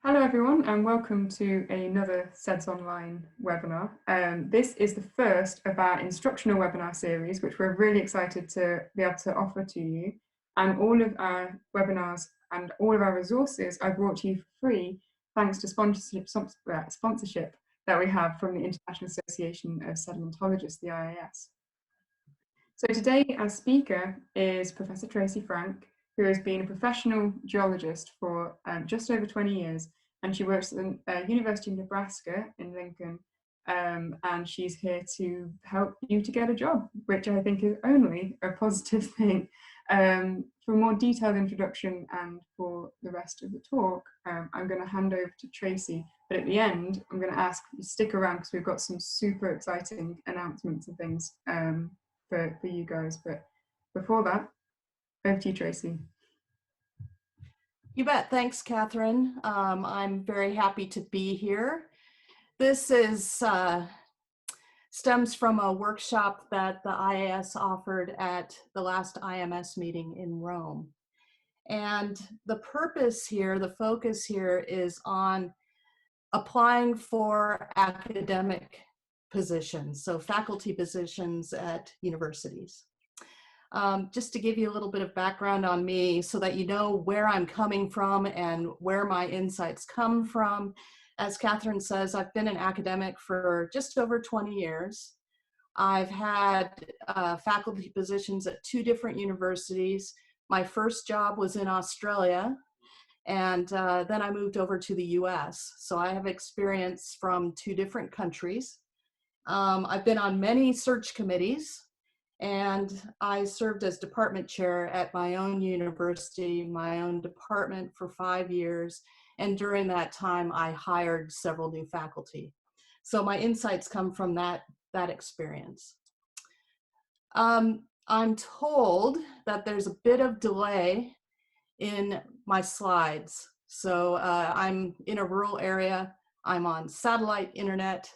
Hello everyone and welcome to another Seds Online webinar. This is the first of our instructional webinar series, which we're really excited to be able to offer to you. And all of our webinars and all of our resources are brought to you for free, thanks to sponsorship that we have from the International Association of Sedimentologists, the IAS. So today our speaker is Professor Tracy Frank, who has been a professional geologist for just over 20 years, and she works at the University of Nebraska in Lincoln, and she's here to help you to get a job, which I think is only a positive thing. For a more detailed introduction and for the rest of the talk, I'm going to hand over to Tracy, but at the end I'm going to ask you to stick around because we've got some super exciting announcements and things for you guys. But before that, over to you, Tracy. You bet. Thanks, Catherine. I'm very happy to be here. This is stems from a workshop that the IAS offered at the last IMS meeting in Rome. And the purpose here, the focus here is on applying for academic positions, so faculty positions at universities. Just to give you a little bit of background on me so that you know where I'm coming from and where my insights come from. As Catherine says, I've been an academic for just over 20 years. I've had faculty positions at 2 different universities. My first job was in Australia, and then I moved over to the US. So I have experience from 2 different countries. I've been on many search committees, and I served as department chair at my own university, my own department for 5 years. And during that time, I hired several new faculty. So my insights come from that experience. I'm told that there's a bit of delay in my slides. So I'm in a rural area. I'm on satellite internet,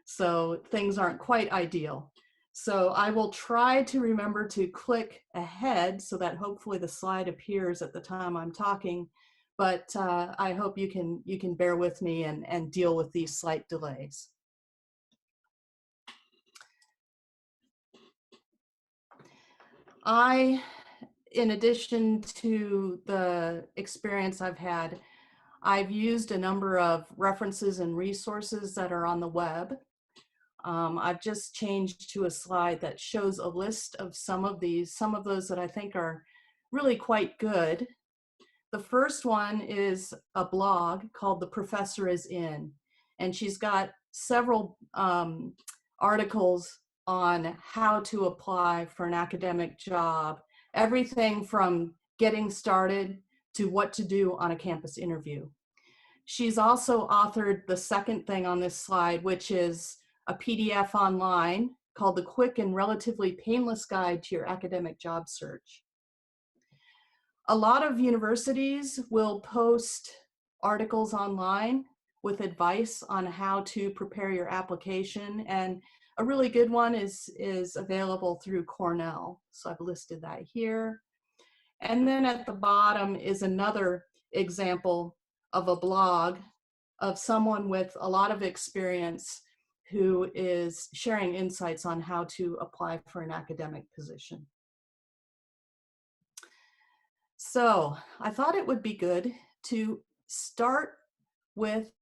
so things aren't quite ideal. So I will try to remember to click ahead so that hopefully the slide appears at the time I'm talking, but I hope you can bear with me and deal with these slight delays. In addition to the experience I've had, I've used a number of references and resources that are on the web. I've just changed to a slide that shows a list of some of those that I think are really quite good. The first one is a blog called The Professor is In, and she's got several articles on how to apply for an academic job, everything from getting started to what to do on a campus interview. She's also authored the second thing on this slide, which is a PDF online called The Quick and Relatively Painless Guide to Your Academic Job Search. A lot of universities will post articles online with advice on how to prepare your application, and a really good one is available through Cornell. So I've listed that here. And then at the bottom is another example of a blog of someone with a lot of experience who is sharing insights on how to apply for an academic position. So I thought it would be good to start with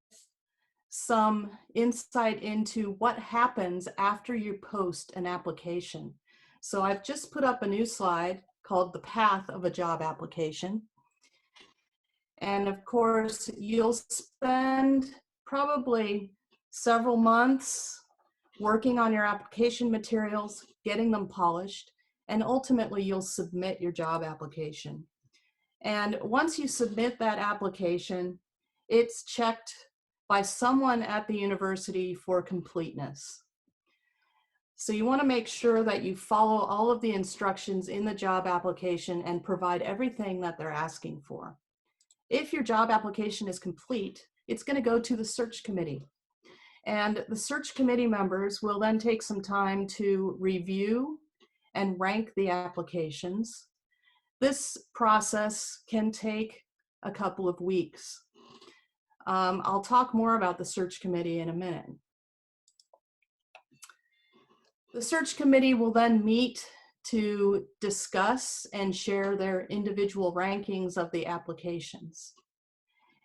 some insight into what happens after you post an application. So I've just put up a new slide called The Path of a Job Application. And of course, you'll spend probably several months working on your application materials, getting them polished, and ultimately you'll submit your job application. And once you submit that application, it's checked by someone at the university for completeness. So you want to make sure that you follow all of the instructions in the job application and provide everything that they're asking for. If your job application is complete, it's going to go to the search committee. And the search committee members will then take some time to review and rank the applications. This process can take a couple of weeks. I'll talk more about the search committee in a minute. The search committee will then meet to discuss and share their individual rankings of the applications.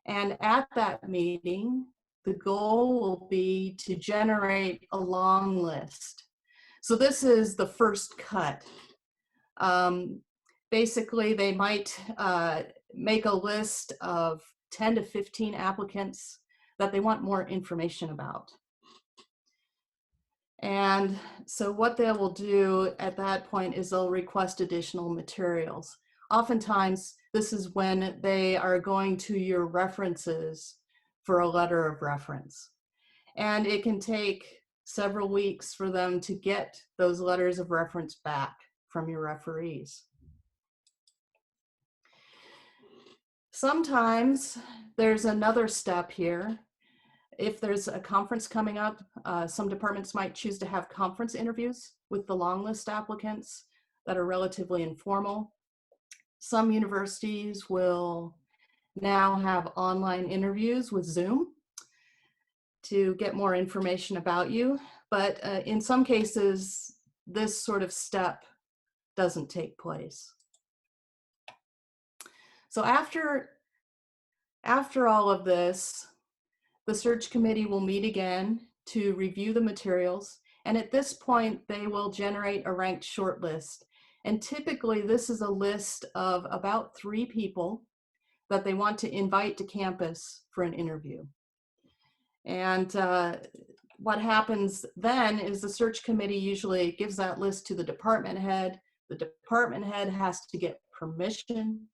And at that meeting, the goal will be to generate a long list. So this is the first cut. Basically, they might make a list of 10 to 15 applicants that they want more information about. And so what they will do at that point is they'll request additional materials. Oftentimes, this is when they are going to your references for a letter of reference. And it can take several weeks for them to get those letters of reference back from your referees. Sometimes there's another step here. If there's a conference coming up, some departments might choose to have conference interviews with the long list applicants that are relatively informal. Some universities will now have online interviews with Zoom to get more information about you, but in some cases, this sort of step doesn't take place. So after all of this, the search committee will meet again to review the materials, and at this point, they will generate a ranked shortlist. And typically, this is a list of about 3 people that they want to invite to campus for an interview. And what happens then is the search committee usually gives that list to the department head. The department head has to get permission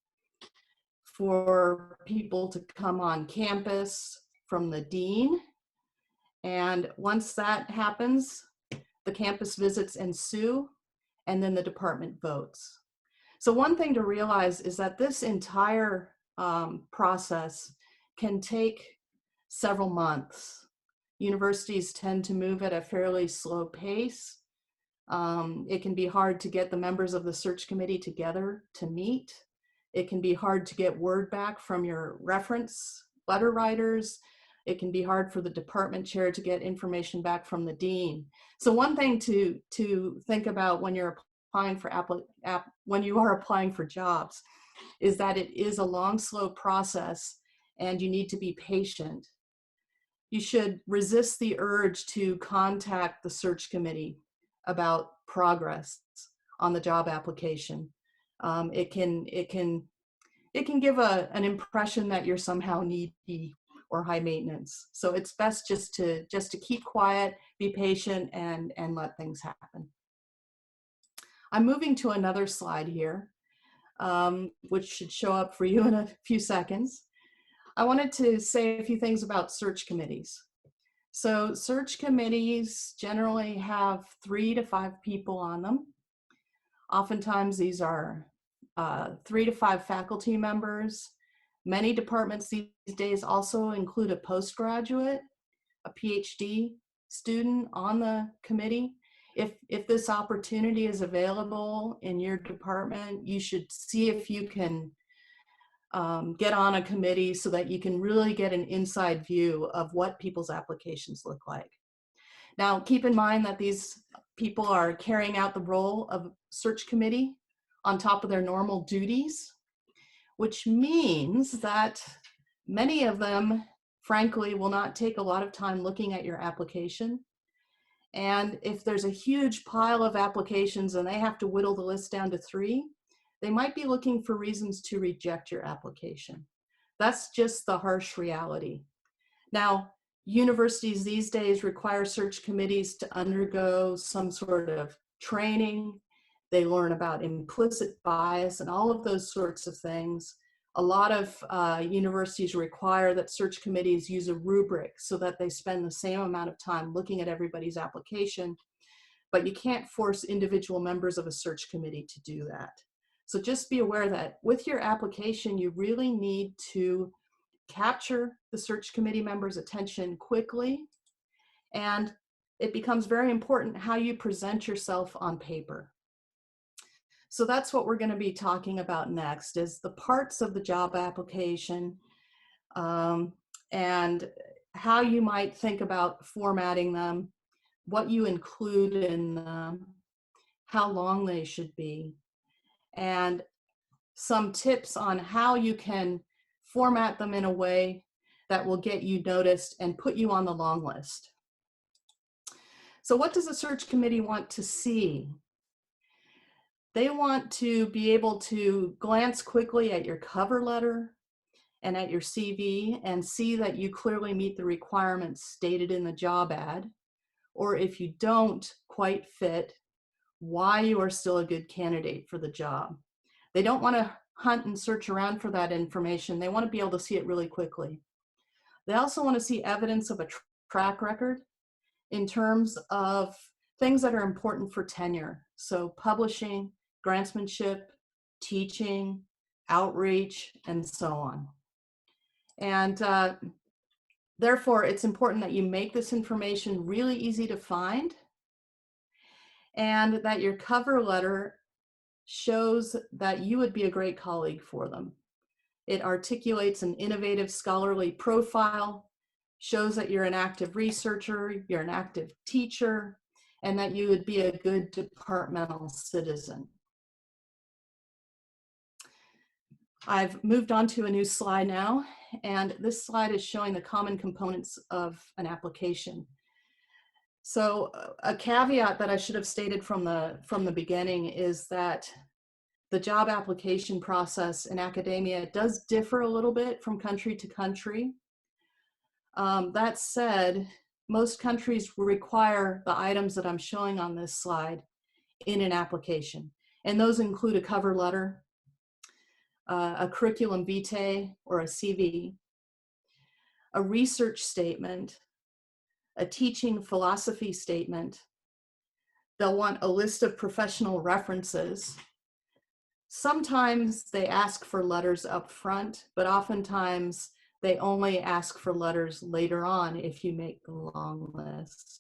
for people to come on campus from the dean. And once that happens, the campus visits ensue, and then the department votes. So one thing to realize is that this entire process can take several months. Universities tend to move at a fairly slow pace. It can be hard to get the members of the search committee together to meet. It can be hard to get word back from your reference letter writers. It can be hard for the department chair to get information back from the dean. So one thing to think about when you're applying for when you are applying for jobs is that it is a long, slow process, and you need to be patient. You should resist the urge to contact the search committee about progress on the job application. It can give an impression that you're somehow needy or high maintenance. So it's best just to keep quiet, be patient, and let things happen. I'm moving to another slide here, which should show up for you in a few seconds. I wanted to say a few things about search committees. So search committees generally have 3 to 5 people on them. Oftentimes these are 3 to 5 faculty members. Many departments these days also include a postgraduate, a PhD student on the committee. If this opportunity is available in your department, you should see if you can get on a committee so that you can really get an inside view of what people's applications look like. Now, keep in mind that these people are carrying out the role of search committee on top of their normal duties, which means that many of them, frankly, will not take a lot of time looking at your application. And if there's a huge pile of applications and they have to whittle the list down to 3, they might be looking for reasons to reject your application. That's just the harsh reality. Now, universities these days require search committees to undergo some sort of training. They learn about implicit bias and all of those sorts of things. A lot of universities require that search committees use a rubric so that they spend the same amount of time looking at everybody's application, but you can't force individual members of a search committee to do that. So just be aware that with your application, you really need to capture the search committee members' attention quickly, and it becomes very important how you present yourself on paper. So that's what we're going to be talking about next, is the parts of the job application and how you might think about formatting them, what you include in them, how long they should be, and some tips on how you can format them in a way that will get you noticed and put you on the long list. So what does the search committee want to see? They want to be able to glance quickly at your cover letter and at your CV and see that you clearly meet the requirements stated in the job ad, or if you don't quite fit, why you are still a good candidate for the job. They don't want to hunt and search around for that information. They want to be able to see it really quickly. They also want to see evidence of a track record in terms of things that are important for tenure. So publishing, grantsmanship, teaching, outreach, and so on. And therefore, it's important that you make this information really easy to find and that your cover letter shows that you would be a great colleague for them. It articulates an innovative scholarly profile, shows that you're an active researcher, you're an active teacher, and that you would be a good departmental citizen. I've moved on to a new slide now, and this slide is showing the common components of an application. So a caveat that I should have stated from the beginning is that the job application process in academia does differ a little bit from country to country. That said, most countries require the items that I'm showing on this slide in an application. And those include a cover letter, a curriculum vitae or a CV, a research statement, a teaching philosophy statement. They'll want a list of professional references. Sometimes they ask for letters up front, but oftentimes they only ask for letters later on if you make the long list.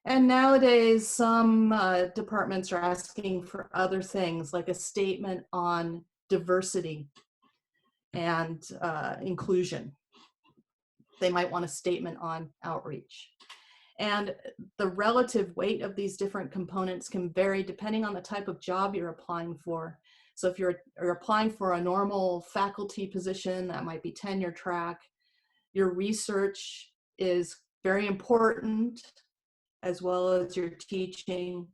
And nowadays, some departments are asking for other things like a statement on diversity and inclusion. They might want a statement on outreach. And the relative weight of these different components can vary depending on the type of job you're applying for. So if you're applying for a normal faculty position, that might be tenure track, your research is very important as well as your teaching.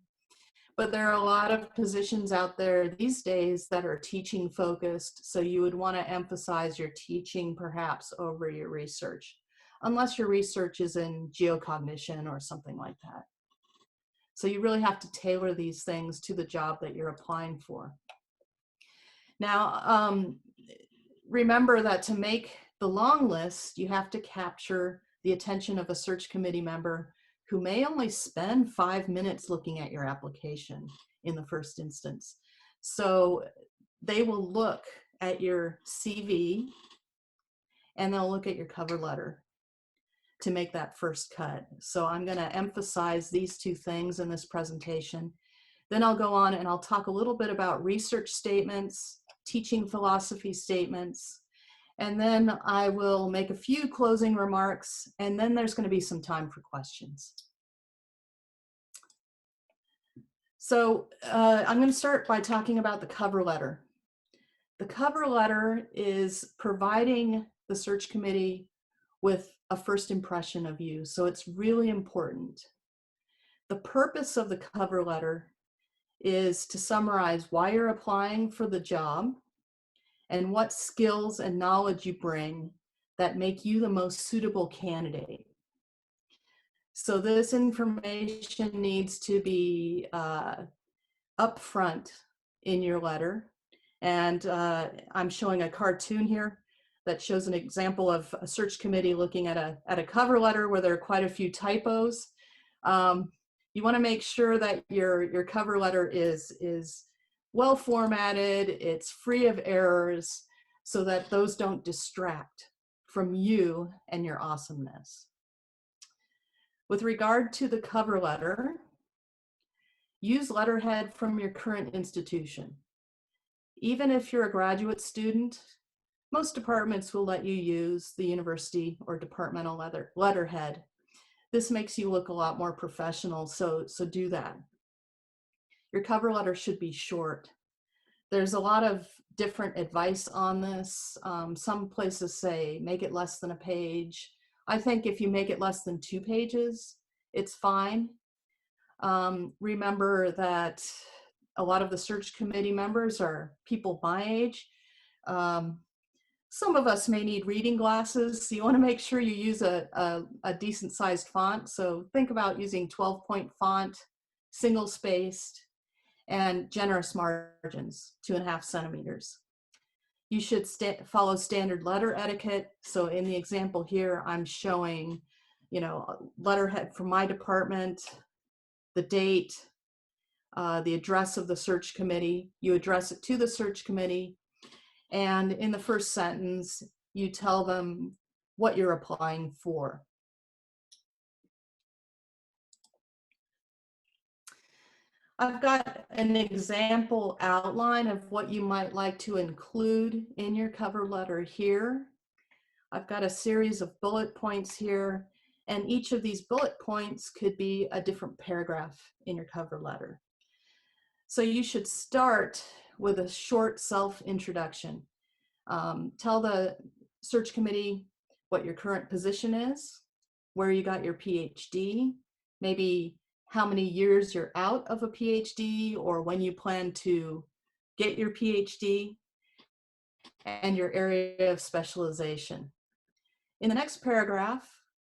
But there are a lot of positions out there these days that are teaching focused, so you would want to emphasize your teaching perhaps over your research, unless your research is in geocognition or something like that. So you really have to tailor these things to the job that you're applying for. Now, remember that to make the long list, you have to capture the attention of a search committee member who may only spend 5 minutes looking at your application in the first instance. So they will look at your CV and they'll look at your cover letter to make that first cut. So I'm going to emphasize these two things in this presentation. Then I'll go on and I'll talk a little bit about research statements, teaching philosophy statements, and then I will make a few closing remarks, and then there's going to be some time for questions. So I'm going to start by talking about the cover letter. The cover letter is providing the search committee with a first impression of you, so it's really important. The purpose of the cover letter is to summarize why you're applying for the job and what skills and knowledge you bring that make you the most suitable candidate. So this information needs to be upfront in your letter. And I'm showing a cartoon here that shows an example of a search committee looking at a cover letter where there are quite a few typos. You want to make sure that your cover letter is well formatted, it's free of errors, so that those don't distract from you and your awesomeness. With regard to the cover letter, use letterhead from your current institution. Even if you're a graduate student, Most departments will let you use the university or departmental letterhead. This makes you look a lot more professional, so do that. Your cover letter should be short. There's a lot of different advice on this. Some places say make it less than a page. I think if you make it less than 2 pages, it's fine. Remember that a lot of the search committee members are people my age. Some of us may need reading glasses, so you want to make sure you use a decent sized font. So think about using 12-point font, single spaced, and generous margins, 2.5 centimeters. You should follow standard letter etiquette. So in the example here, I'm showing, letterhead from my department, the date, the address of the search committee. You address it to the search committee. And in the first sentence, you tell them what you're applying for. I've got an example outline of what you might like to include in your cover letter here. I've got a series of bullet points here, and each of these bullet points could be a different paragraph in your cover letter. So you should start with a short self-introduction. Tell the search committee what your current position is, where you got your PhD, maybe how many years you're out of a PhD or when you plan to get your PhD, and your area of specialization. In the next paragraph,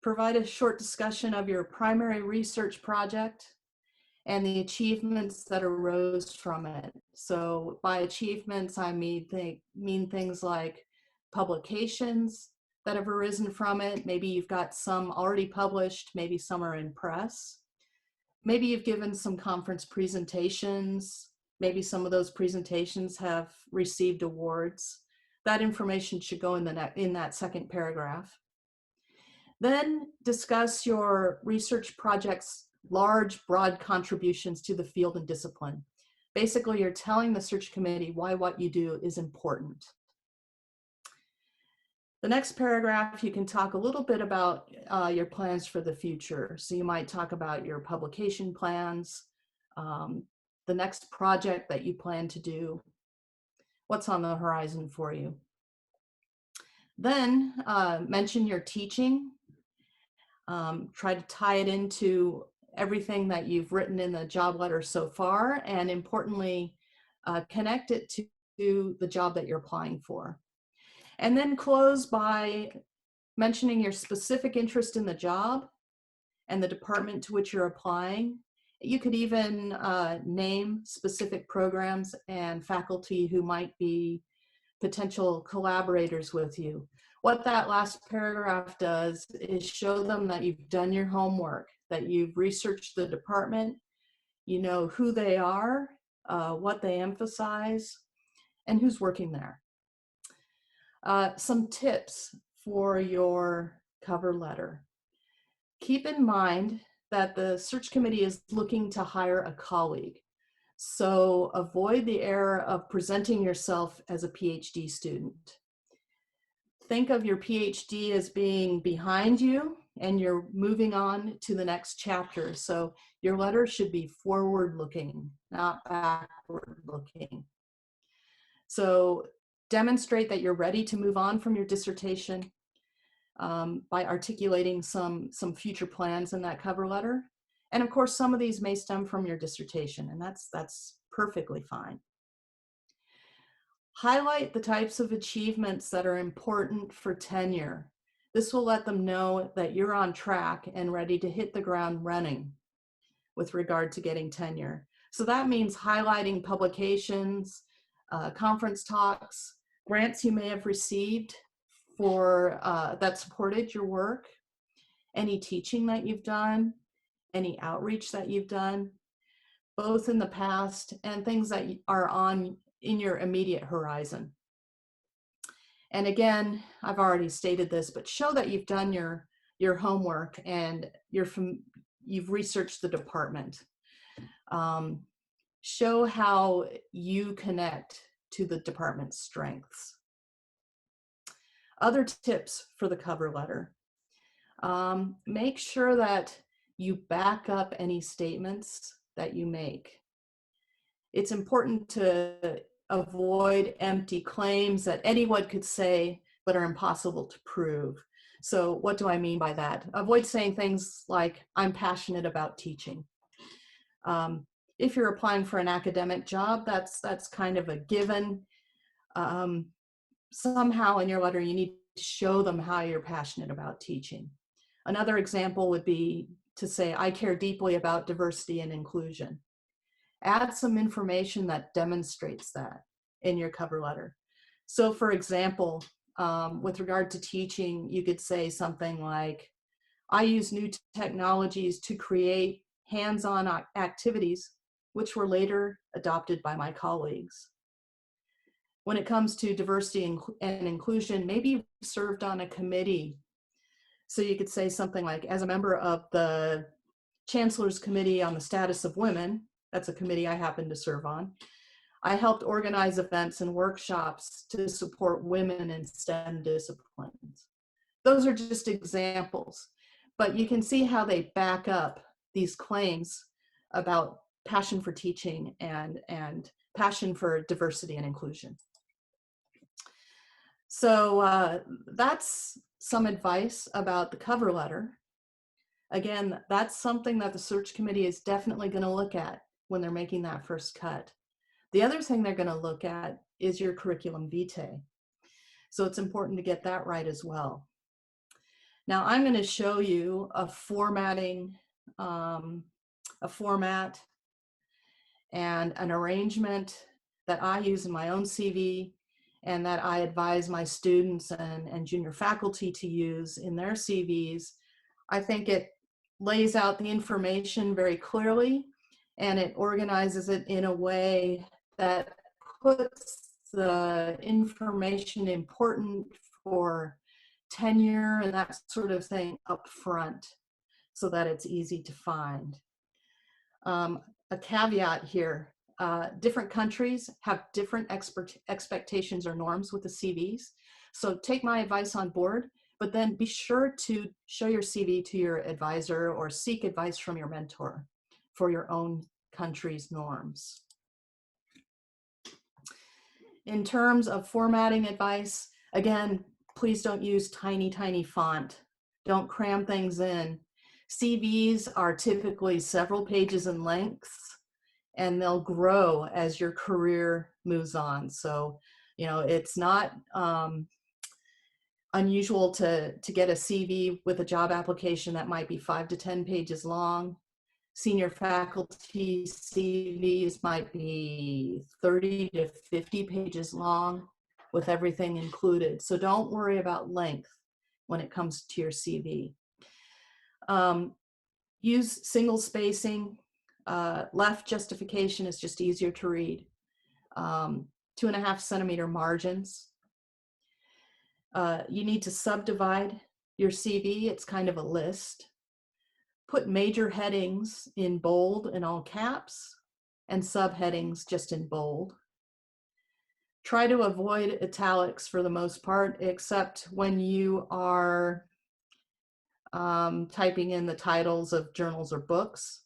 provide a short discussion of your primary research project and the achievements that arose from it. So by achievements, I mean things like publications that have arisen from it. Maybe you've got some already published, maybe some are in press. Maybe you've given some conference presentations. Maybe some of those presentations have received awards. That information should go in that second paragraph. Then discuss your research project's large, broad contributions to the field and discipline. Basically, you're telling the search committee why what you do is important. The next paragraph, you can talk a little bit about your plans for the future. So you might talk about your publication plans, the next project that you plan to do, what's on the horizon for you. Then mention your teaching. Try to tie it into everything that you've written in the job letter so far, and importantly, connect it to the job that you're applying for. And then close by mentioning your specific interest in the job and the department to which you're applying. You could even name specific programs and faculty who might be potential collaborators with you. What that last paragraph does is show them that you've done your homework, that you've researched the department, you know who they are, what they emphasize, and who's working there. Some tips for your cover letter. Keep in mind that the search committee is looking to hire a colleague. So avoid the error of presenting yourself as a PhD student. Think of your PhD as being behind you and you're moving on to the next chapter. So your letter should be forward-looking, not backward-looking. So demonstrate that you're ready to move on from your dissertation by articulating some future plans in that cover letter. And of course, some of these may stem from your dissertation, and that's perfectly fine. Highlight the types of achievements that are important for tenure. This will let them know that you're on track and ready to hit the ground running with regard to getting tenure. So that means highlighting publications, conference talks, grants you may have received for that supported your work, any teaching that you've done, any outreach that you've done, both in the past and things that are in your immediate horizon. And again, I've already stated this, but show that you've done your homework and you've researched the department. Show how you connect to the department's strengths. Other tips for the cover letter. Make sure that you back up any statements that you make. It's important to avoid empty claims that anyone could say but are impossible to prove. So what do I mean by that? Avoid saying things like, I'm passionate about teaching. If you're applying for an academic job, that's kind of a given. Somehow in your letter, you need to show them how you're passionate about teaching. Another example would be to say, I care deeply about diversity and inclusion. Add some information that demonstrates that in your cover letter. So for example, with regard to teaching, you could say something like, I use new technologies to create hands-on activities, which were later adopted by my colleagues. When it comes to diversity and inclusion, maybe you served on a committee. So you could say something like, as a member of the Chancellor's Committee on the Status of Women, that's a committee I happen to serve on, I helped organize events and workshops to support women in STEM disciplines. Those are just examples, but you can see how they back up these claims about passion for teaching and passion for diversity and inclusion. So that's some advice about the cover letter. Again, that's something that the search committee is definitely going to look at when they're making that first cut. The other thing they're going to look at is your curriculum vitae. So it's important to get that right as well. Now I'm going to show you a format and an arrangement that I use in my own CV and that I advise my students and junior faculty to use in their CVs. I think it lays out the information very clearly, and it organizes it in a way that puts the information important for tenure and that sort of thing up front so that it's easy to find. A caveat here, different countries have different expectations or norms with the CVs. So take my advice on board, but then be sure to show your CV to your advisor or seek advice from your mentor for your own country's norms. In terms of formatting advice, again, please don't use tiny, tiny font. Don't cram things in. CVs are typically several pages in length, and they'll grow as your career moves on. So, you know, it's not unusual to get a CV with a job application that might be 5 to 10 pages long. Senior faculty CVs might be 30 to 50 pages long with everything included. So don't worry about length when it comes to your CV. Use single spacing. Left justification is just easier to read. 2.5 centimeter margins. You need to subdivide your CV. It's kind of a list. Put major headings in bold in all caps and subheadings just in bold. Try to avoid italics for the most part, except when you are typing in the titles of journals or books.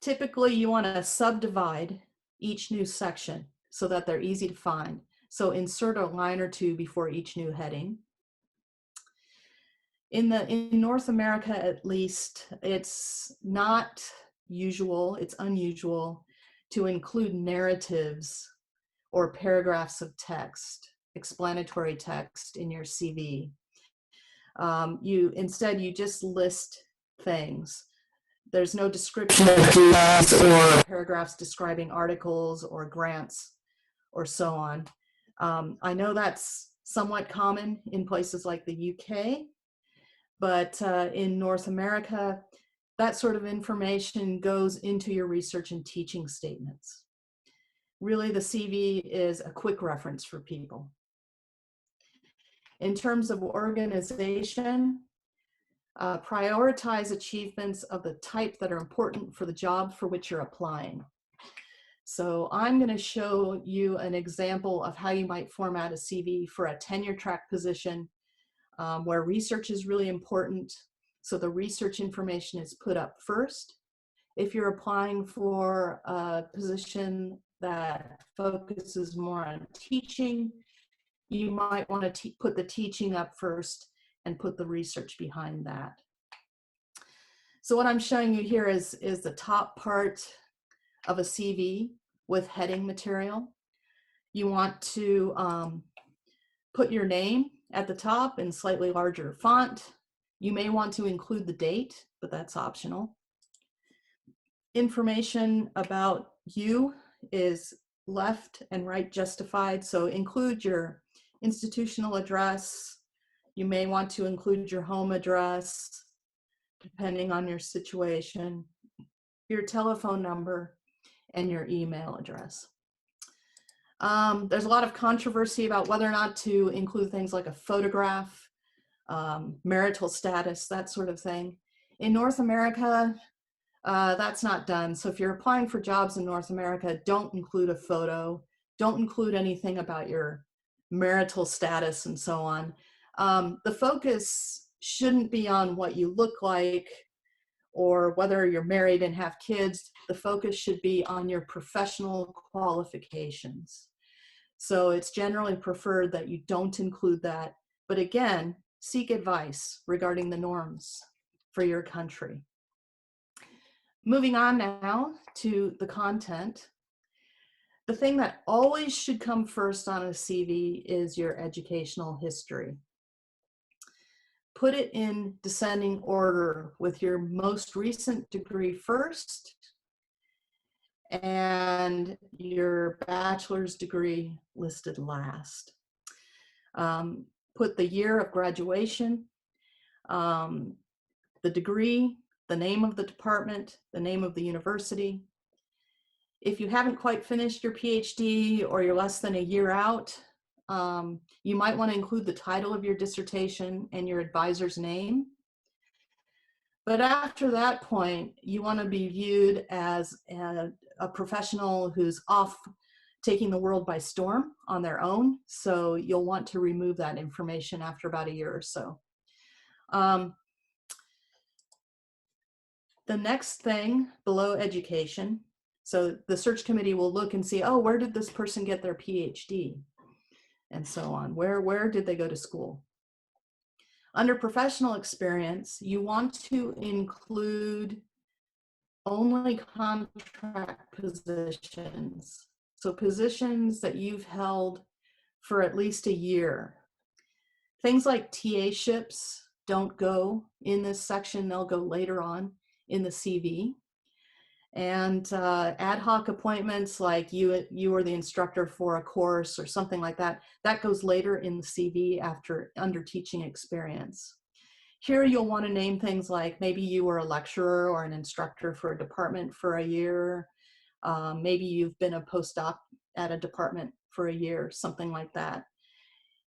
Typically, you want to subdivide each new section so that they're easy to find. So insert a line or two before each new heading. In North America, at least, it's not usual, it's unusual to include narratives or paragraphs of text, explanatory text in your CV. Instead, you just list things. There's no description of duties or paragraphs describing articles or grants or so on. I know that's somewhat common in places like the UK, but in North America, that sort of information goes into your research and teaching statements. Really, the CV is a quick reference for people. In terms of organization, prioritize achievements of the type that are important for the job for which you're applying. So I'm going to show you an example of how you might format a CV for a tenure track position where research is really important. So the research information is put up first. If you're applying for a position that focuses more on teaching, you might want to put the teaching up first and put the research behind that. So what I'm showing you here is the top part of a CV with heading material. You want to put your name at the top in slightly larger font. You may want to include the date, but that's optional. Information about you is left and right justified, so include your institutional address. You may want to include your home address, depending on your situation, your telephone number, and your email address. There's a lot of controversy about whether or not to include things like a photograph, marital status, that sort of thing. In North America, that's not done. So if you're applying for jobs in North America, don't include a photo, don't include anything about your marital status and so on. The focus shouldn't be on what you look like or whether you're married and have kids. The focus should be on your professional qualifications. So it's generally preferred that you don't include that. But again, seek advice regarding the norms for your country. Moving on now to the content. The thing that always should come first on a CV is your educational history. Put it in descending order with your most recent degree first and your bachelor's degree listed last. Put the year of graduation, the degree, the name of the department, the name of the university. If you haven't quite finished your PhD or you're less than a year out, you might want to include the title of your dissertation and your advisor's name. But after that point, you want to be viewed as a professional who's off taking the world by storm on their own. So you'll want to remove that information after about a year or so. The next thing below education, so the search committee will look and see, oh, where did this person get their PhD? And so on. Where did they go to school? Under professional experience, you want to include only contract positions. So positions that you've held for at least a year. Things like TA-ships don't go in this section, they'll go later on in the CV. And ad hoc appointments like you were the instructor for a course or something like that, that goes later in the CV under teaching experience. Here you'll want to name things like maybe you were a lecturer or an instructor for a department for a year. Maybe you've been a postdoc at a department for a year, something like that.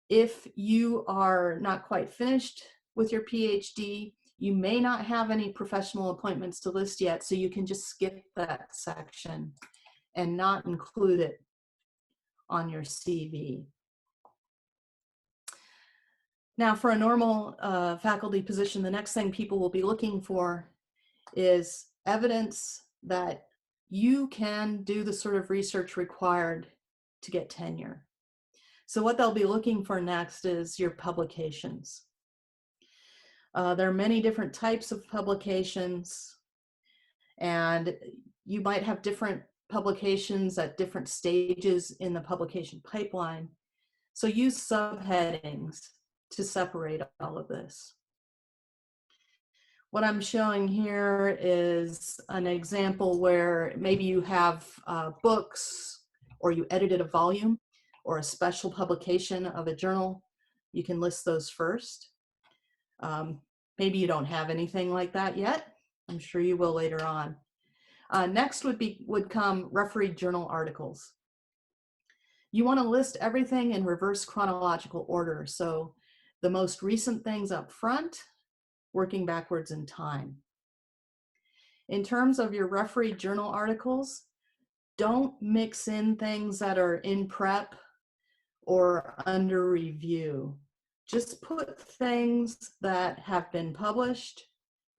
If you are not quite finished with your PhD, you may not have any professional appointments to list yet, so you can just skip that section and not include it on your CV. Now, for a normal faculty position, the next thing people will be looking for is evidence that you can do the sort of research required to get tenure. So what they'll be looking for next is your publications. There are many different types of publications, and you might have different publications at different stages in the publication pipeline. So use subheadings to separate all of this. What I'm showing here is an example where maybe you have books, or you edited a volume, or a special publication of a journal. You can list those first. Maybe you don't have anything like that yet. I'm sure you will later on. Next would come refereed journal articles. You want to list everything in reverse chronological order. So the most recent things up front, working backwards in time. In terms of your refereed journal articles, don't mix in things that are in prep or under review. Just put things that have been published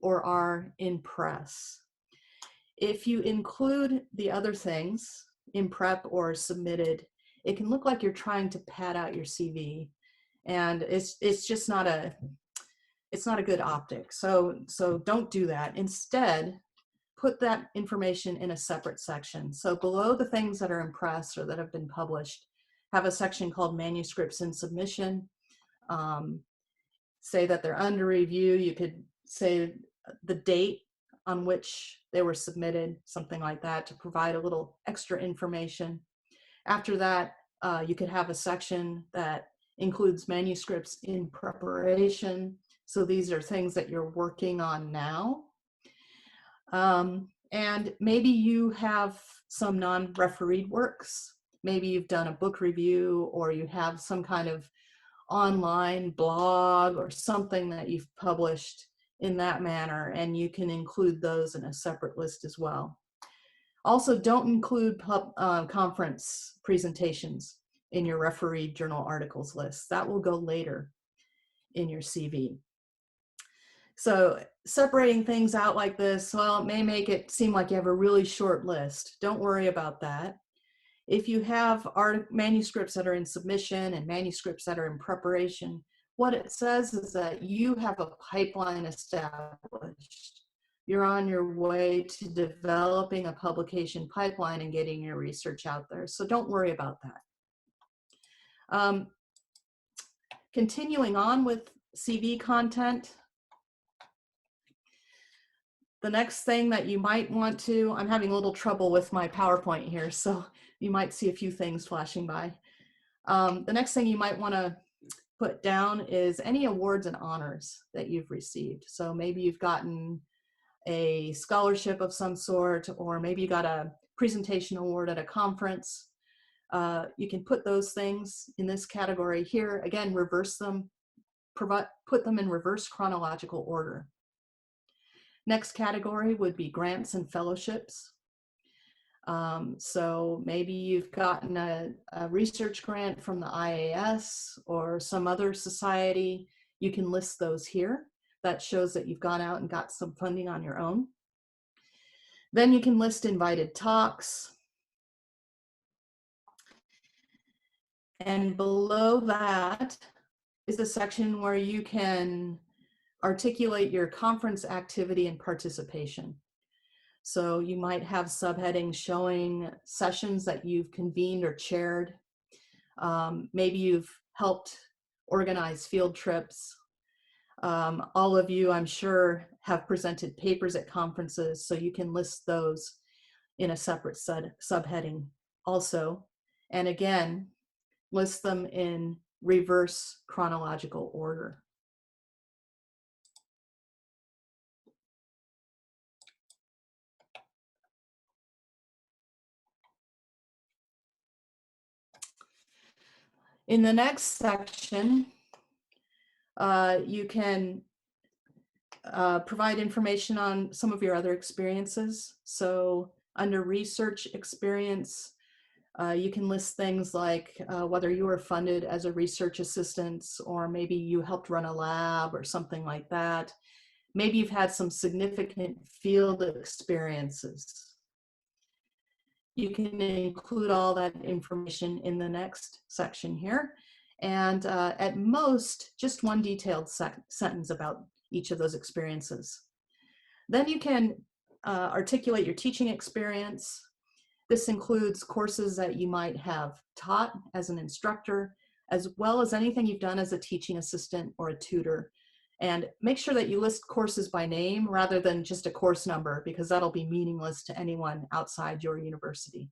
or are in press. If you include the other things in prep or submitted, it can look like you're trying to pad out your CV, and it's just not a good optic. So don't do that. Instead, put that information in a separate section. So below the things that are in press or that have been published, have a section called manuscripts in submission. Say that they're under review. You could say the date on which they were submitted, something like that, to provide a little extra information. After that, you could have a section that includes manuscripts in preparation. So these are things that you're working on now. And maybe you have some non-refereed works. Maybe you've done a book review, or you have some kind of online blog or something that you've published in that manner, and you can include those in a separate list as well. Also, don't include conference presentations in your refereed journal articles list. That will go later in your CV. So separating things out like this, well, it may make it seem like you have a really short list. Don't worry about that. If you have manuscripts that are in submission and manuscripts that are in preparation, what it says is that you have a pipeline established. You're on your way to developing a publication pipeline and getting your research out there. So don't worry about that. Continuing on with CV content, the next thing that you might want to, I'm having a little trouble with my PowerPoint here, so you might see a few things flashing by. The next thing you might want to put down is any awards and honors that you've received. So maybe you've gotten a scholarship of some sort, or maybe you got a presentation award at a conference. You can put those things in this category here. Again, reverse them, put them in reverse chronological order. Next category would be grants and fellowships. So maybe you've gotten a research grant from the IAS or some other society. You can list those here. That shows that you've gone out and got some funding on your own. Then you can list invited talks. And below that is the section where you can articulate your conference activity and participation. So you might have subheadings showing sessions that you've convened or chaired. Maybe you've helped organize field trips. All of you, I'm sure, have presented papers at conferences, so you can list those in a separate subheading also. And again, list them in reverse chronological order. In the next section, you can provide information on some of your other experiences. So under research experience, you can list things like whether you were funded as a research assistant, or maybe you helped run a lab or something like that. Maybe you've had some significant field experiences. You can include all that information in the next section here. And at most, just one detailed sentence about each of those experiences. Then you can articulate your teaching experience. This includes courses that you might have taught as an instructor, as well as anything you've done as a teaching assistant or a tutor. And make sure that you list courses by name rather than just a course number, because that'll be meaningless to anyone outside your university.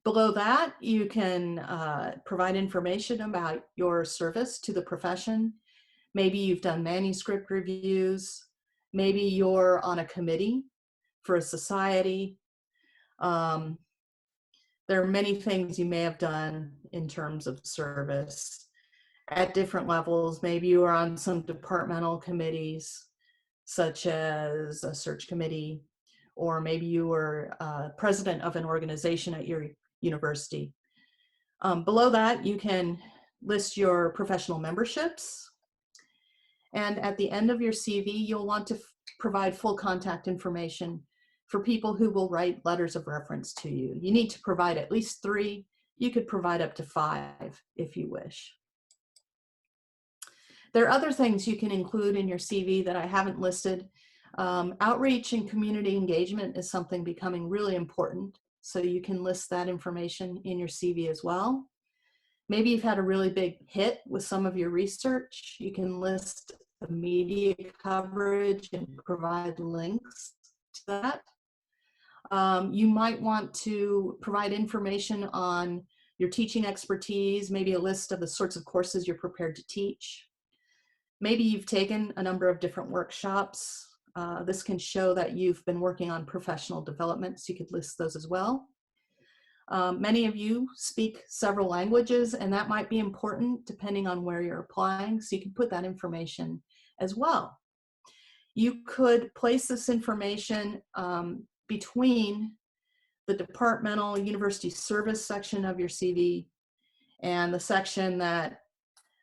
Below that, you can provide information about your service to the profession. Maybe you've done manuscript reviews. Maybe you're on a committee for a society. There are many things you may have done in terms of service at different levels. Maybe you are on some departmental committees, such as a search committee, or maybe you were president of an organization at your university. Below that, you can list your professional memberships. And at the end of your CV, you'll want to provide full contact information for people who will write letters of reference to you. You need to provide at least 3. You could provide up to 5 if you wish. There are other things you can include in your CV that I haven't listed. Outreach and community engagement is something becoming really important, so you can list that information in your CV as well. Maybe you've had a really big hit with some of your research. You can list the media coverage and provide links to that. You might want to provide information on your teaching expertise, maybe a list of the sorts of courses you're prepared to teach. Maybe you've taken a number of different workshops. This can show that you've been working on professional development, so you could list those as well. Many of you speak several languages, and that might be important depending on where you're applying, so you can put that information as well. You could place this information between the departmental university service section of your CV and the section that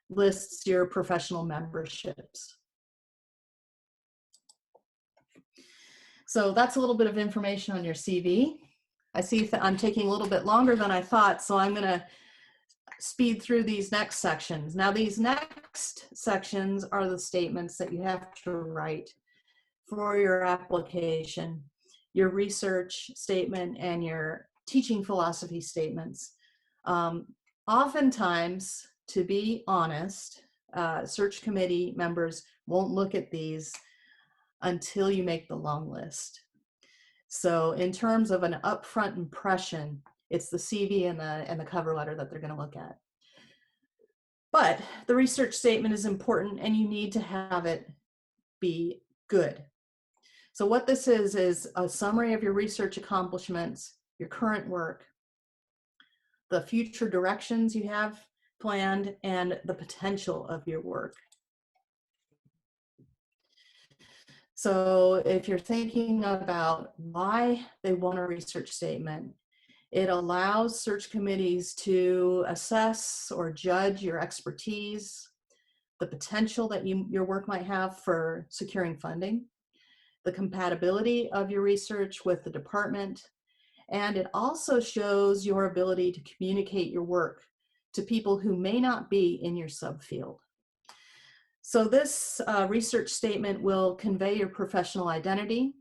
lists your professional memberships. So that's a little bit of information on your CV. I see that I'm taking a little bit longer than I thought, so I'm going to speed through these next sections. Now, these next sections are the statements that you have to write for your application, your research statement, and your teaching philosophy statements. Oftentimes, to be honest, search committee members won't look at these until you make the long list. So in terms of an upfront impression, it's the CV and the cover letter that they're going to look at. But the research statement is important, and you need to have it be good. So what this is a summary of your research accomplishments, your current work, the future directions you have planned, and the potential of your work. So if you're thinking about why they want a research statement, it allows search committees to assess or judge your expertise, the potential that your work might have for securing funding, the compatibility of your research with the department, and it also shows your ability to communicate your work to people who may not be in your subfield. So this research statement will convey your professional identity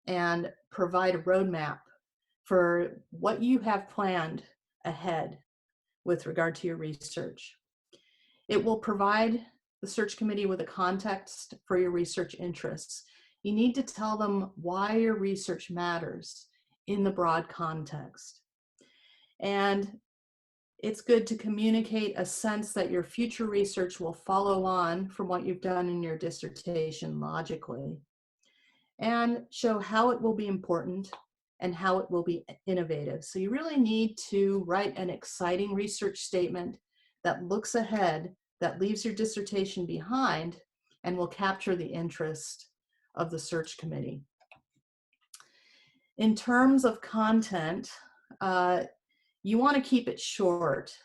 and provide a roadmap for what you have planned ahead with regard to your research. It will provide the search committee with a context for your research interests. You need to tell them why your research matters in the broad context. And it's good to communicate a sense that your future research will follow on from what you've done in your dissertation logically, and show how it will be important and how it will be innovative. So you really need to write an exciting research statement that looks ahead, that leaves your dissertation behind, and will capture the interest of the search committee. In terms of content, you want to keep it short.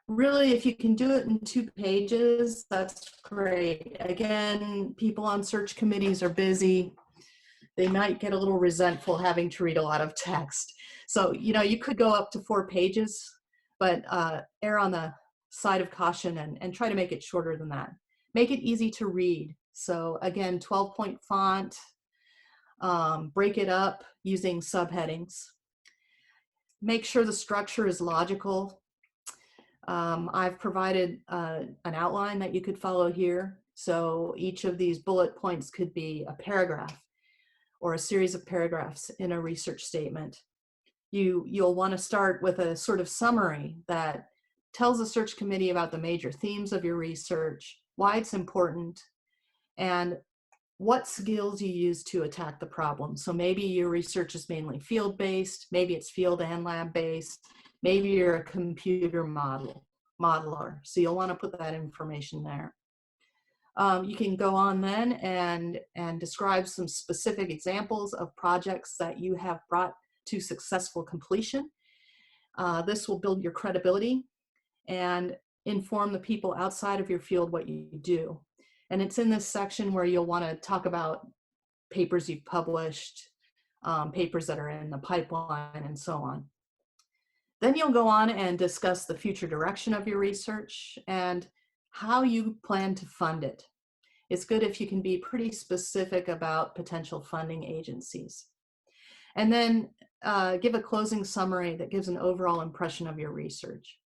Really, if you can do it in 2 pages, that's great. Again, people on search committees are busy. They might get a little resentful having to read a lot of text. So, you could go up to 4 pages, but err on the side of caution and try to make it shorter than that. Make it easy to read. So again, 12-point font, break it up using subheadings. Make sure the structure is logical. I've provided an outline that you could follow here. So each of these bullet points could be a paragraph or a series of paragraphs in a research statement. You'll want to start with a sort of summary that tells the search committee about the major themes of your research, why it's important, and what skills you use to attack the problem. So maybe your research is mainly field-based, maybe it's field and lab-based, maybe you're a computer modeler. So you'll want to put that information there. You can go on then and describe some specific examples of projects that you have brought to successful completion. This will build your credibility and inform the people outside of your field what you do. And it's in this section where you'll want to talk about papers you've published, papers that are in the pipeline, and so on. Then you'll go on and discuss the future direction of your research and how you plan to fund it. It's good if you can be pretty specific about potential funding agencies. And then give a closing summary that gives an overall impression of your research.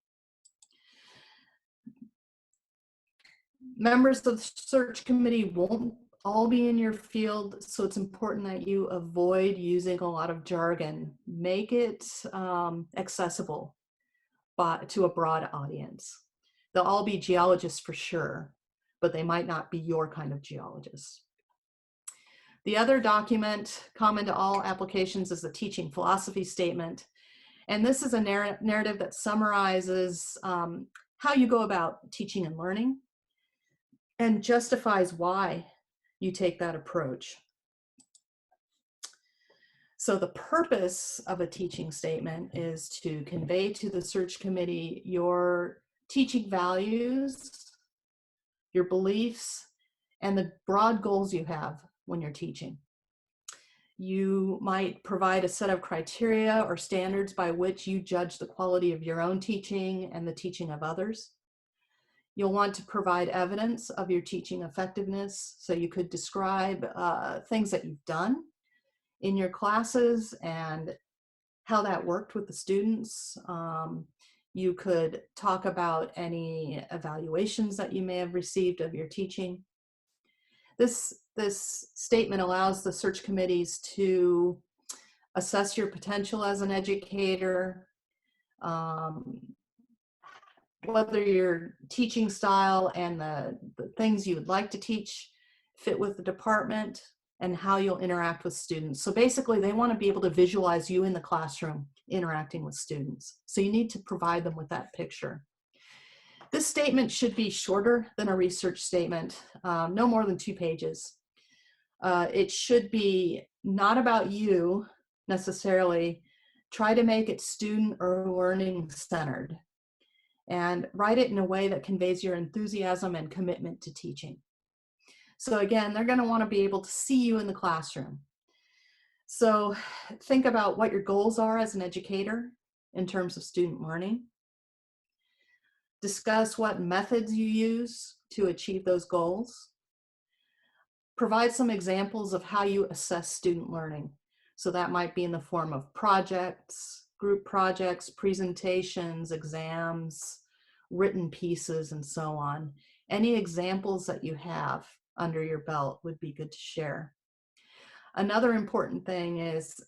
Members of the search committee won't all be in your field, so it's important that you avoid using a lot of jargon. Make it accessible to a broad audience. They'll all be geologists for sure, but they might not be your kind of geologist. The other document common to all applications is the teaching philosophy statement. And this is a narrative that summarizes how you go about teaching and learning and justifies why you take that approach. So the purpose of a teaching statement is to convey to the search committee your teaching values, your beliefs, and the broad goals you have when you're teaching. You might provide a set of criteria or standards by which you judge the quality of your own teaching and the teaching of others. You'll want to provide evidence of your teaching effectiveness. So you could describe things that you've done in your classes and how that worked with the students. You could talk about any evaluations that you may have received of your teaching. This statement allows the search committees to assess your potential as an educator, whether your teaching style and the things you would like to teach fit with the department, and how you'll interact with students. So basically, they want to be able to visualize you in the classroom interacting with students. So you need to provide them with that picture. This statement should be shorter than a research statement, no more than 2 pages. It should be not about you necessarily. Try to make it student or learning centered, and write it in a way that conveys your enthusiasm and commitment to teaching. So again, they're going to want to be able to see you in the classroom. So think about what your goals are as an educator in terms of student learning. Discuss what methods you use to achieve those goals. Provide some examples of how you assess student learning. So that might be in the form of projects, group projects, presentations, exams, written pieces, and so on. Any examples that you have under your belt would be good to share. Another important thing is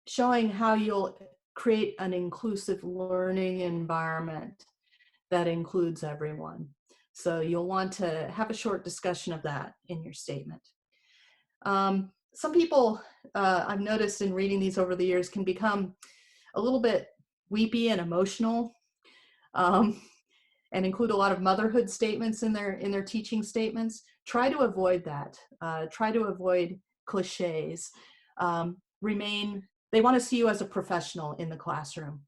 showing how you'll create an inclusive learning environment that includes everyone. So you'll want to have a short discussion of that in your statement. Some people, I've noticed in reading these over the years, can become a little bit weepy and emotional, and include a lot of motherhood statements in their teaching statements. Try to avoid that. Try to avoid cliches. They want to see you as a professional in the classroom.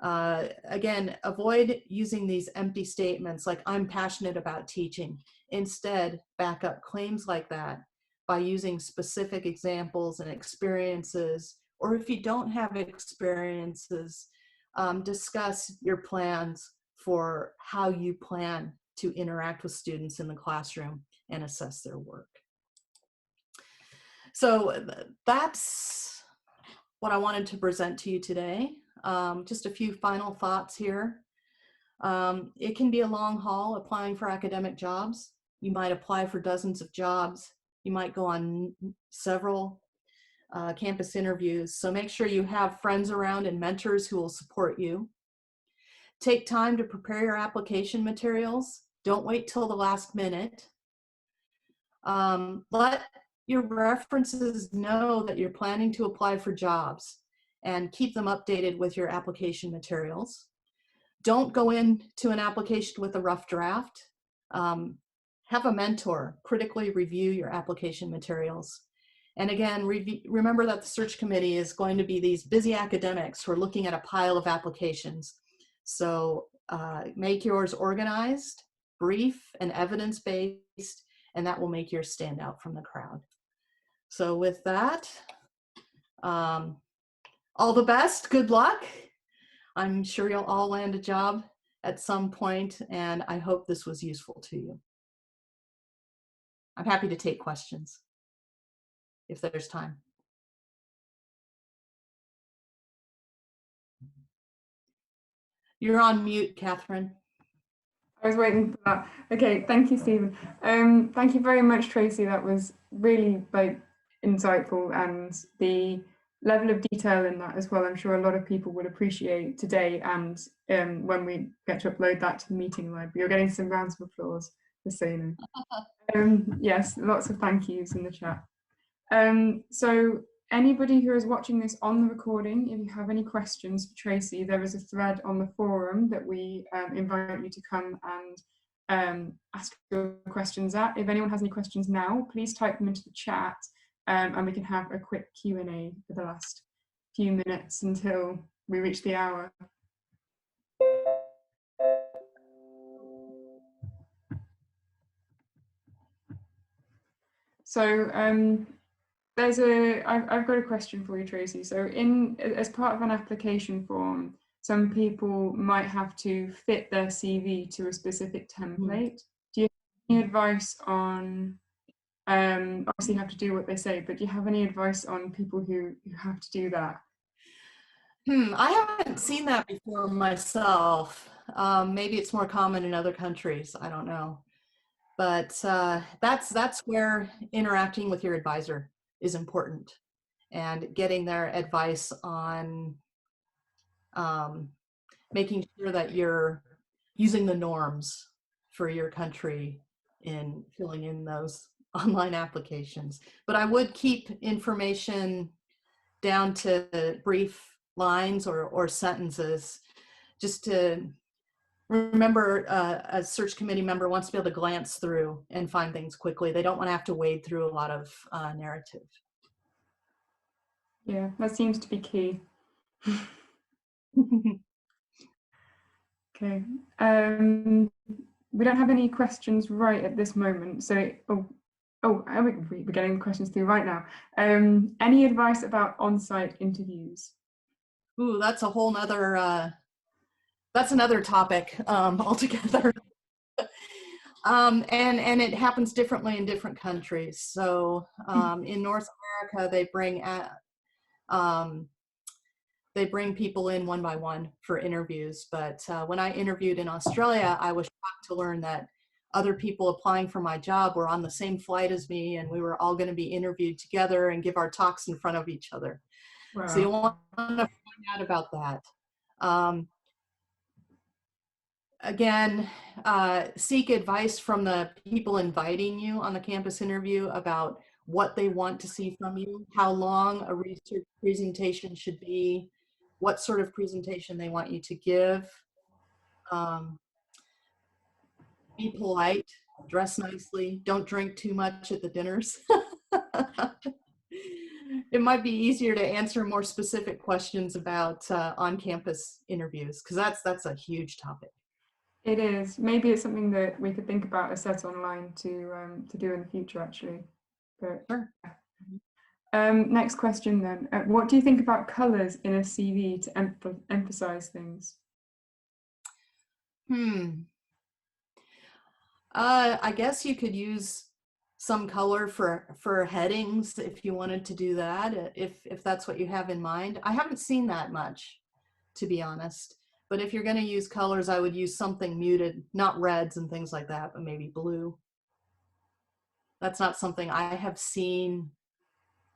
Again, avoid using these empty statements like "I'm passionate about teaching." Instead, back up claims like that by using specific examples and experiences, or if you don't have experiences, discuss your plans for how you plan to interact with students in the classroom and assess their work. So that's what I wanted to present to you today. Just a few final thoughts here. It can be a long haul applying for academic jobs. You might apply for dozens of jobs. You might go on several campus interviews. So make sure you have friends around and mentors who will support you. Take time to prepare your application materials. Don't wait till the last minute. Let your references know that you're planning to apply for jobs and keep them updated with your application materials. Don't go into an application with a rough draft. have a mentor critically review your application materials. And again, remember that the search committee is going to be these busy academics who are looking at a pile of applications. So make yours organized, brief, and evidence-based, and that will make yours stand out from the crowd. So with that, all the best, good luck. I'm sure you'll all land a job at some point, and I hope this was useful to you. I'm happy to take questions if there's time. You're on mute, Catherine. I was waiting for that. Okay, thank you, Stephen. Thank you very much, Tracy. That was really insightful, and the level of detail in that as well, I'm sure a lot of people would appreciate today, and when we get to upload that to the meeting library. You're getting some rounds of applause, just so you know. Yes, lots of thank yous in the chat. So anybody who is watching this on the recording, if you have any questions for Tracy, there is a thread on the forum that we invite you to come and ask your questions at. If anyone has any questions now, please type them into the chat, and we can have a quick Q&A for the last few minutes until we reach the hour. So I've got a question for you, Tracy. So as part of an application form, some people might have to fit their CV to a specific template. Do you have any advice on, obviously you have to do what they say, but do you have any advice on people who have to do that? I haven't seen that before myself. Maybe it's more common in other countries, I don't know. But that's where interacting with your advisor is important, and getting their advice on making sure that you're using the norms for your country in filling in those online applications. But I would keep information down to brief lines or sentences, just to remember a search committee member wants to be able to glance through and find things quickly. They don't want to have to wade through a lot of narrative. Yeah, that seems to be key. Okay. We don't have any questions right at this moment. So, we're getting questions through right now. Any advice about on-site interviews? Ooh, that's a whole nother, that's another topic altogether. And it happens differently in different countries. So in North America, they bring people in one by one for interviews. But when I interviewed in Australia, I was shocked to learn that other people applying for my job were on the same flight as me, and we were all going to be interviewed together and give our talks in front of each other. Wow. So you want to find out about that. Again, seek advice from the people inviting you on the campus interview about what they want to see from you, how long a research presentation should be, what sort of presentation they want you to give. Be polite, dress nicely, don't drink too much at the dinners. It might be easier to answer more specific questions about on-campus interviews, because that's a huge topic. It is. Maybe it's something that we could think about as Seds Online to do in the future, actually. But sure. Next question then. What do you think about colours in a CV to emphasize things? I guess you could use some color for headings if you wanted to do that, if that's what you have in mind. I haven't seen that much, to be honest. But if you're going to use colors, I would use something muted, not reds and things like that, but maybe blue. That's not something I have seen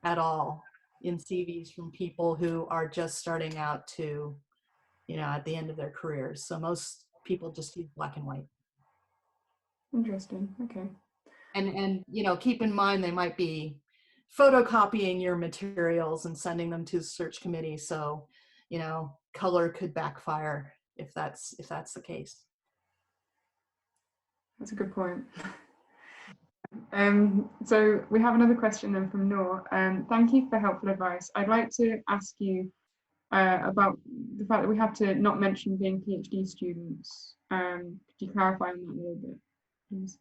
at all in CVs from people who are just starting out to, at the end of their careers. So most people just use black and white. Interesting. Okay. And keep in mind they might be photocopying your materials and sending them to the search committee. So, color could backfire if that's the case. That's a good point. So we have another question then from Noor. Thank you for helpful advice. I'd like to ask you about the fact that we have to not mention being PhD students. Could you clarify on that a little bit, please?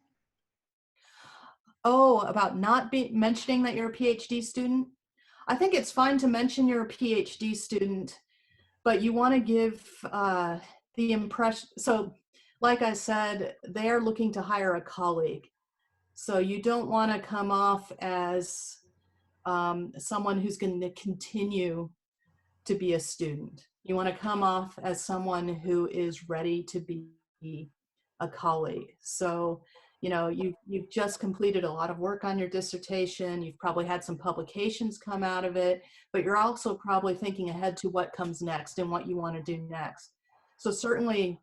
Oh, about not mentioning that you're a PhD student? I think it's fine to mention you're a PhD student, but you want to give the impression. So, like I said, they are looking to hire a colleague. So you don't want to come off as someone who's going to continue to be a student. You want to come off as someone who is ready to be a colleague. So, you know, you've just completed a lot of work on your dissertation. You've probably had some publications come out of it, but you're also probably thinking ahead to what comes next and what you want to do next. So certainly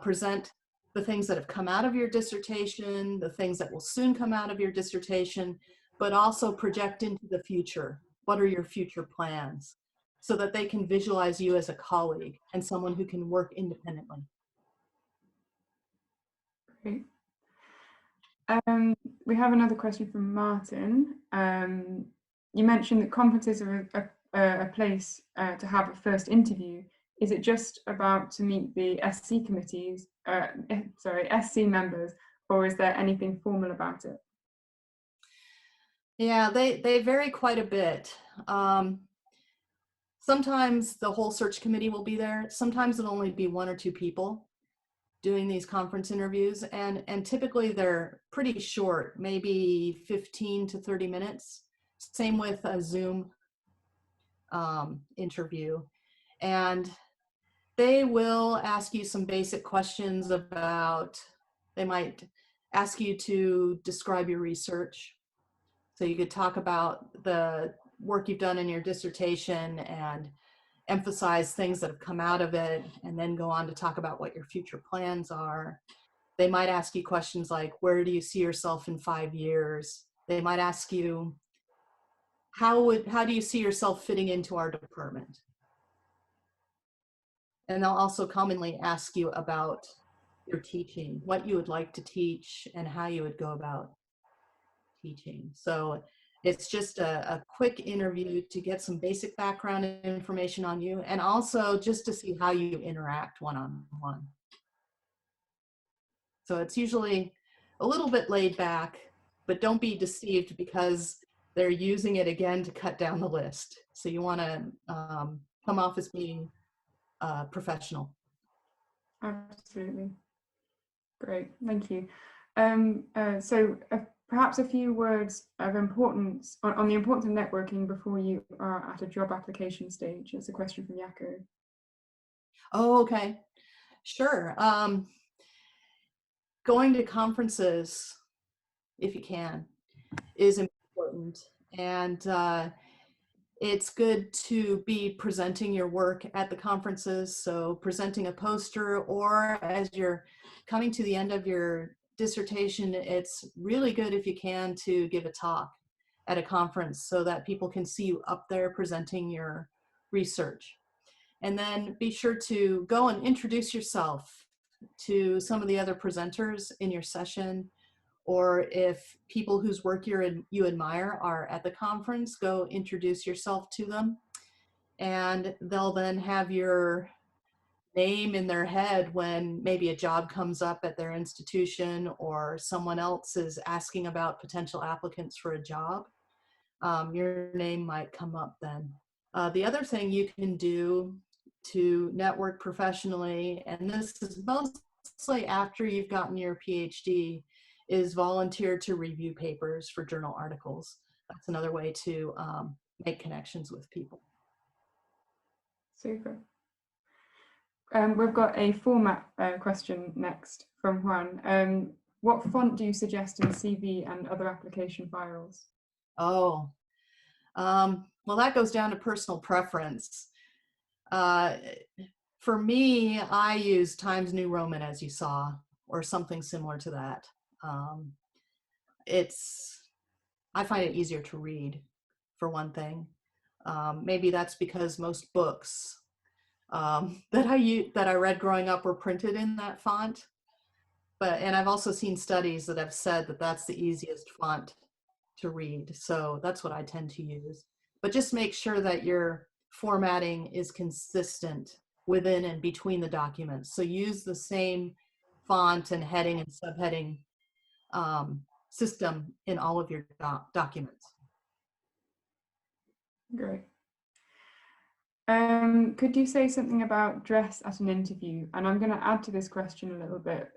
present the things that have come out of your dissertation, the things that will soon come out of your dissertation, but also project into the future. What are your future plans? So that they can visualize you as a colleague and someone who can work independently. Great. We have another question from Martin. You mentioned that conferences are a place to have a first interview. Is it just about to meet the SC committees, SC members, or is there anything formal about it? Yeah, they vary quite a bit. Sometimes the whole search committee will be there. Sometimes it'll only be one or two people doing these conference interviews, and typically they're pretty short, maybe 15 to 30 minutes. Same with a Zoom interview. And they will ask you some basic questions about, they might ask you to describe your research. So you could talk about the work you've done in your dissertation and emphasize things that have come out of it, and then go on to talk about what your future plans are. They might ask you questions like, where do you see yourself in 5 years? They might ask you, how do you see yourself fitting into our department? And they'll also commonly ask you about your teaching, what you would like to teach and how you would go about teaching. So it's just a quick interview to get some basic background information on you, and also just to see how you interact one-on-one. So it's usually a little bit laid back, but don't be deceived because they're using it again to cut down the list. So you want to come off as being professional. Absolutely. Great, thank you. Perhaps a few words of importance on the importance of networking before you are at a job application stage. It's a question from Yako. Oh, okay. Sure. Going to conferences, if you can, is important. And it's good to be presenting your work at the conferences. So presenting a poster, or as you're coming to the end of your dissertation, it's really good if you can to give a talk at a conference so that people can see you up there presenting your research. And then be sure to go and introduce yourself to some of the other presenters in your session, or if people whose work you admire are at the conference, go introduce yourself to them. And they'll then have your name in their head when maybe a job comes up at their institution, or someone else is asking about potential applicants for a job. Your name might come up then. The other thing you can do to network professionally, and this is mostly after you've gotten your PhD, is volunteer to review papers for journal articles. That's another way to make connections with people. Super. We've got a format question next from Juan. What font do you suggest in CV and other application files? Oh, well, that goes down to personal preference. For me, I use Times New Roman, as you saw, or something similar to that. I find it easier to read, for one thing. Maybe that's because most books that I read growing up were printed in that font. and I've also seen studies that have said that that's the easiest font to read. So that's what I tend to use. But just make sure that your formatting is consistent within and between the documents. So use the same font and heading and subheading system in all of your documents. Great. Could you say something about dress at an interview? And I'm going to add to this question a little bit.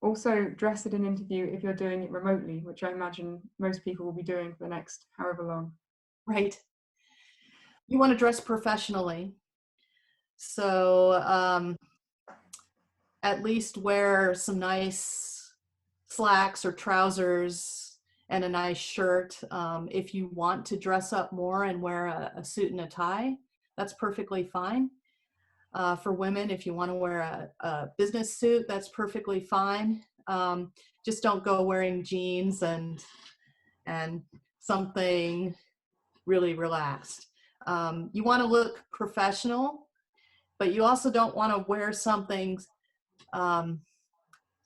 Also, dress at an interview if you're doing it remotely, which I imagine most people will be doing for the next however long. Right. You want to dress professionally. So at least wear some nice slacks or trousers and a nice shirt. If you want to dress up more and wear a suit and a tie, that's perfectly fine. For women, if you want to wear a business suit, that's perfectly fine. Just don't go wearing jeans and something really relaxed. You want to look professional, but you also don't want to wear something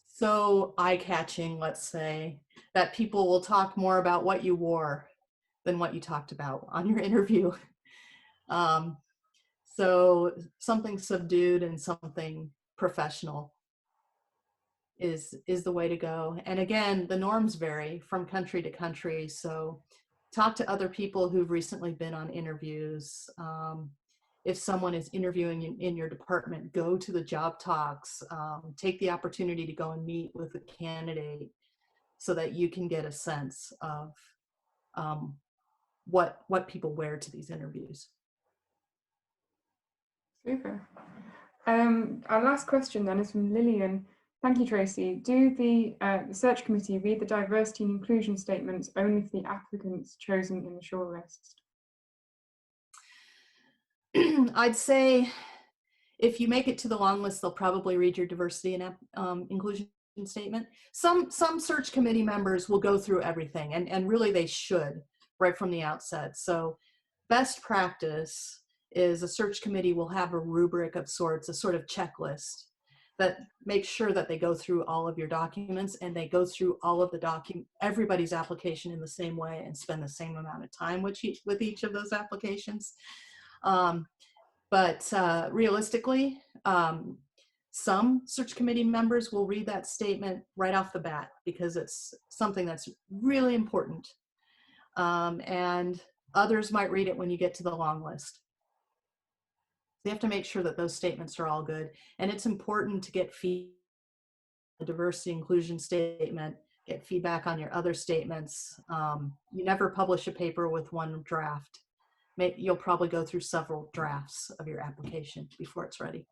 so eye-catching, let's say, that people will talk more about what you wore than what you talked about on your interview. So something subdued and something professional is the way to go. And again, the norms vary from country to country. So talk to other people who've recently been on interviews. If someone is interviewing in your department, go to the job talks, take the opportunity to go and meet with the candidate so that you can get a sense of what people wear to these interviews. Super. Our last question then is from Lillian. Thank you, Tracy. Do the search committee read the diversity and inclusion statements only for the applicants chosen in the shortlist? I'd say if you make it to the long list, they'll probably read your diversity and inclusion statement. Some search committee members will go through everything, and really they should right from the outset. So best practice is a search committee will have a rubric of sorts, a sort of checklist that makes sure that they go through all of your documents and they go through all of the everybody's application in the same way and spend the same amount of time with each of those applications. But realistically, some search committee members will read that statement right off the bat because it's something that's really important. And others might read it when you get to the long list. So you have to make sure that those statements are all good. And it's important to get the diversity inclusion statement, get feedback on your other statements. You never publish a paper with one draft. You'll probably go through several drafts of your application before it's ready.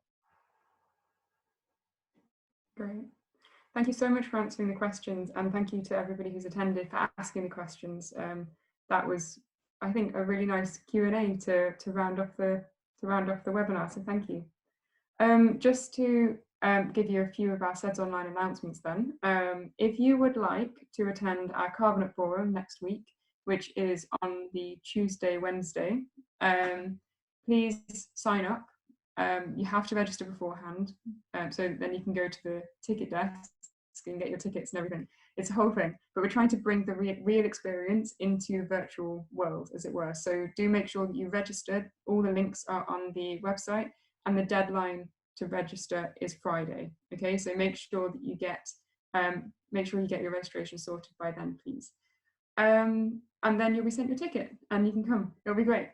Great. Thank you so much for answering the questions, and thank you to everybody who's attended for asking the questions. That was, I think, a really nice Q&A to round off the webinar. So thank you. Just to give you a few of our Seds Online announcements then. If you would like to attend our Carbonate Forum next week, which is on the Wednesday, please sign up. You have to register beforehand, so then you can go to the ticket desk and get your tickets and everything. It's a whole thing, but we're trying to bring the real experience into a virtual world, as it were. So do make sure that you registered. All the links are on the website, and the deadline to register is Friday. Okay, so make sure that you get your registration sorted by then, please. And then you'll be sent your ticket, and you can come. It'll be great.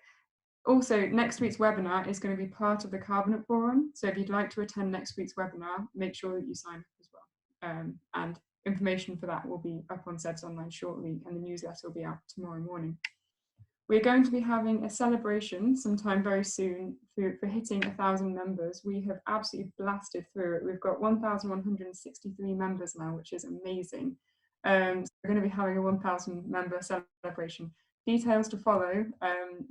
Also, next week's webinar is going to be part of the Carbonate Forum. So if you'd like to attend next week's webinar, make sure that you sign up as well. And information for that will be up on Seds Online shortly, and the newsletter will be out tomorrow morning. We're going to be having a celebration sometime very soon for hitting 1,000 members. We have absolutely blasted through it. We've got 1,163 members now, which is amazing. So we're going to be having a 1,000 member celebration. Details to follow.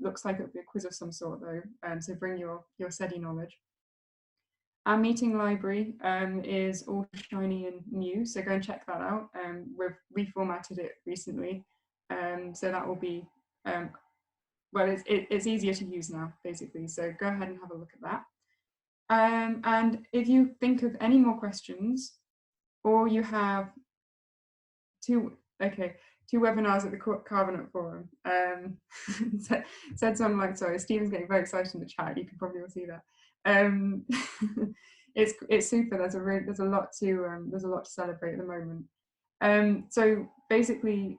Looks like it'll be a quiz of some sort though, so bring your SEDI knowledge. Our meeting library is all shiny and new, so go and check that out. We've reformatted it recently, so that will be, well, it's easier to use now, basically, so go ahead and have a look at that. And if you think of any more questions, or you have two webinars at the Carbonate Forum. Seds Online, sorry, Stephen's getting very excited in the chat. You can probably all see that. It's super. There's a lot to celebrate at the moment. So basically,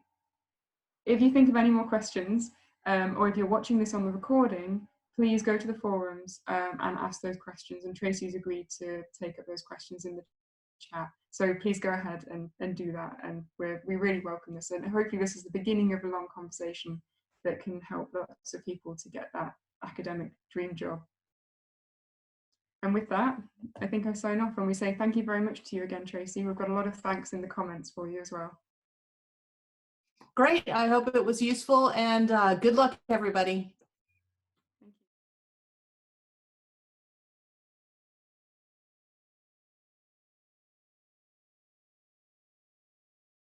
if you think of any more questions, or if you're watching this on the recording, please go to the forums and ask those questions. And Tracy's agreed to take up those questions in the chat. So please go ahead and do that. And we really welcome this. And hopefully this is the beginning of a long conversation that can help lots of people to get that academic dream job. And with that, I think I sign off and we say thank you very much to you again, Tracy. We've got a lot of thanks in the comments for you as well. Great. I hope it was useful, and good luck, everybody.